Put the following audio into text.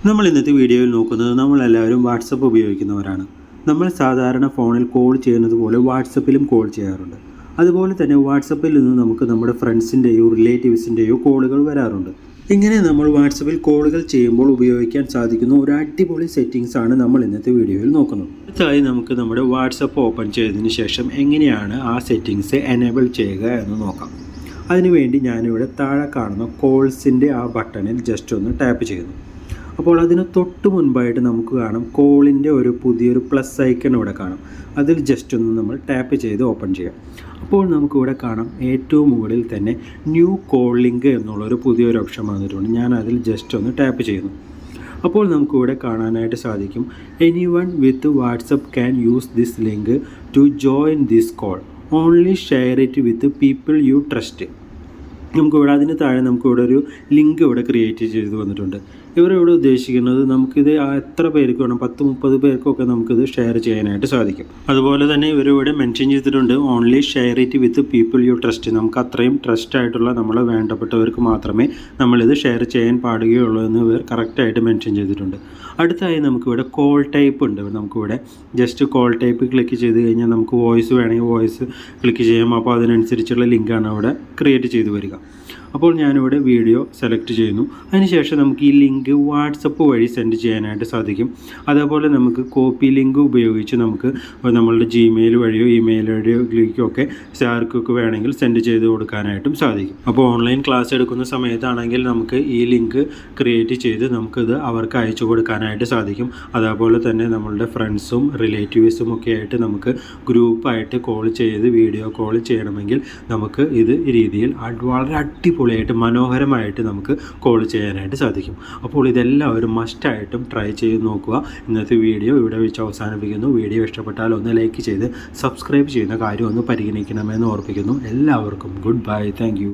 നമ്മൾ ഇന്നത്തെ വീഡിയോയിൽ നോക്കുന്നത് നമ്മളെല്ലാവരും വാട്സപ്പ് ഉപയോഗിക്കുന്നവരാണ്. നമ്മൾ സാധാരണ ഫോണിൽ കോൾ ചെയ്യുന്നത് പോലെ വാട്സപ്പിലും കോൾ ചെയ്യാറുണ്ട്. അതുപോലെ തന്നെ വാട്സപ്പിൽ നിന്ന് നമുക്ക് നമ്മുടെ ഫ്രണ്ട്സിൻ്റെയോ റിലേറ്റീവ്സിൻ്റെയോ കോളുകൾ വരാറുണ്ട്. ഇങ്ങനെ നമ്മൾ വാട്സപ്പിൽ കോളുകൾ ചെയ്യുമ്പോൾ ഉപയോഗിക്കാൻ സാധിക്കുന്ന ഒരു അടിപൊളി സെറ്റിങ്സ് ആണ് നമ്മൾ ഇന്നത്തെ വീഡിയോയിൽ നോക്കുന്നത്. അടുത്തായി നമുക്ക് നമ്മുടെ വാട്സപ്പ് ഓപ്പൺ ചെയ്തതിന് ശേഷം എങ്ങനെയാണ് ആ സെറ്റിങ്സ് എനേബിൾ ചെയ്യുക എന്ന് നോക്കാം. അതിനുവേണ്ടി ഞാനിവിടെ താഴെ കാണുന്ന കോൾസിൻ്റെ ആ ബട്ടണിൽ ജസ്റ്റ് ഒന്ന് ടാപ്പ് ചെയ്യുന്നു. അപ്പോൾ അതിന് തൊട്ട് മുൻപായിട്ട് നമുക്ക് കാണാം കോളിൻ്റെ ഒരു പുതിയൊരു പ്ലസ് ഐക്കൺ ഇവിടെ കാണാം. അതിൽ ജസ്റ്റ് ഒന്ന് നമ്മൾ ടാപ്പ് ചെയ്ത് ഓപ്പൺ ചെയ്യാം. അപ്പോൾ നമുക്കിവിടെ കാണാം ഏറ്റവും മുകളിൽ തന്നെ ന്യൂ കോൾ ലിങ്ക് എന്നുള്ളൊരു പുതിയൊരു ഓപ്ഷൻ വന്നിട്ടുണ്ട്. ഞാൻ അതിൽ ജസ്റ്റ് ഒന്ന് ടാപ്പ് ചെയ്യുന്നു. അപ്പോൾ നമുക്കിവിടെ കാണാനായിട്ട് സാധിക്കും anyone with WhatsApp can use this link to join this call, only share it with people you trust. നമുക്കിവിടെ അതിന് താഴെ നമുക്കിവിടെ ഒരു ലിങ്ക് ഇവിടെ ക്രിയേറ്റ് ചെയ്ത് വന്നിട്ടുണ്ട്. ഇവരിവിടെ ഉദ്ദേശിക്കുന്നത് നമുക്കിത് എത്ര പേർക്ക് വേണം, 10-30 പേർക്കൊക്കെ നമുക്കിത് ഷെയർ ചെയ്യാനായിട്ട് സാധിക്കും. അതുപോലെ തന്നെ ഇവരിവിടെ മെൻഷൻ ചെയ്തിട്ടുണ്ട് only share it with people you trust. നമുക്ക് അത്രയും ട്രസ്റ്റ് ആയിട്ടുള്ള നമ്മളെ വേണ്ടപ്പെട്ടവർക്ക് മാത്രമേ നമ്മളിത് ഷെയർ ചെയ്യാൻ പാടുകയുള്ളൂ എന്ന് ഇവർ കറക്റ്റായിട്ട് മെൻഷൻ ചെയ്തിട്ടുണ്ട്. അടുത്തായി നമുക്കിവിടെ കോൾ ടൈപ്പ് ഉണ്ട്. നമുക്കിവിടെ ജസ്റ്റ് കോൾ ടൈപ്പ് ക്ലിക്ക് ചെയ്ത് കഴിഞ്ഞാൽ നമുക്ക് വോയിസ് വേണമെങ്കിൽ വോയിസ് ക്ലിക്ക് ചെയ്യാം. അപ്പോൾ അതിനനുസരിച്ചുള്ള ലിങ്കാണ് അവിടെ ക്രിയേറ്റ് ചെയ്ത് വരിക. അപ്പോൾ ഞാനിവിടെ വീഡിയോ സെലക്ട് ചെയ്യുന്നു. അതിനുശേഷം നമുക്ക് ഈ ലിങ്ക് വാട്സപ്പ് വഴി സെൻഡ് ചെയ്യാനായിട്ട് സാധിക്കും. അതേപോലെ നമുക്ക് കോപ്പി ലിങ്ക് ഉപയോഗിച്ച് നമുക്ക് നമ്മളുടെ ജിമെയിൽ വഴിയോ ഇമെയിൽ വഴിയോ ഒക്കെ ആർക്കൊക്കെ വേണമെങ്കിൽ സെൻഡ് ചെയ്ത് കൊടുക്കാനായിട്ടും സാധിക്കും. അപ്പോൾ ഓൺലൈൻ ക്ലാസ് എടുക്കുന്ന സമയത്താണെങ്കിൽ നമുക്ക് ഈ ലിങ്ക് ക്രിയേറ്റ് ചെയ്ത് നമുക്കിത് അവർക്ക് അയച്ചു കൊടുക്കാനായിട്ട് സാധിക്കും. അതേപോലെ തന്നെ നമ്മളുടെ ഫ്രണ്ട്സും റിലേറ്റീവ്സും ഒക്കെ ആയിട്ട് നമുക്ക് ഗ്രൂപ്പായിട്ട് കോൾ ചെയ്ത് വീഡിയോ കോൾ ചെയ്യണമെങ്കിൽ നമുക്ക് ഇത് രീതിയിൽ വളരെ അടിപൊളിയായിട്ട് മനോഹരമായിട്ട് നമുക്ക് കോൾ ചെയ്യാനായിട്ട് സാധിക്കും. അപ്പോൾ ഇതെല്ലാവരും മസ്റ്റായിട്ടും ട്രൈ ചെയ്ത് നോക്കുക. ഇന്നത്തെ വീഡിയോ ഇവിടെ വെച്ച് അവസാനിപ്പിക്കുന്നു. വീഡിയോ ഇഷ്ടപ്പെട്ടാൽ ഒന്ന് ലൈക്ക് ചെയ്ത് സബ്സ്ക്രൈബ് ചെയ്യുന്ന കാര്യം ഒന്ന് പരിഗണിക്കണമെന്ന് ഓർപ്പിക്കുന്നു. എല്ലാവർക്കും ഗുഡ് ബൈ, താങ്ക് യു.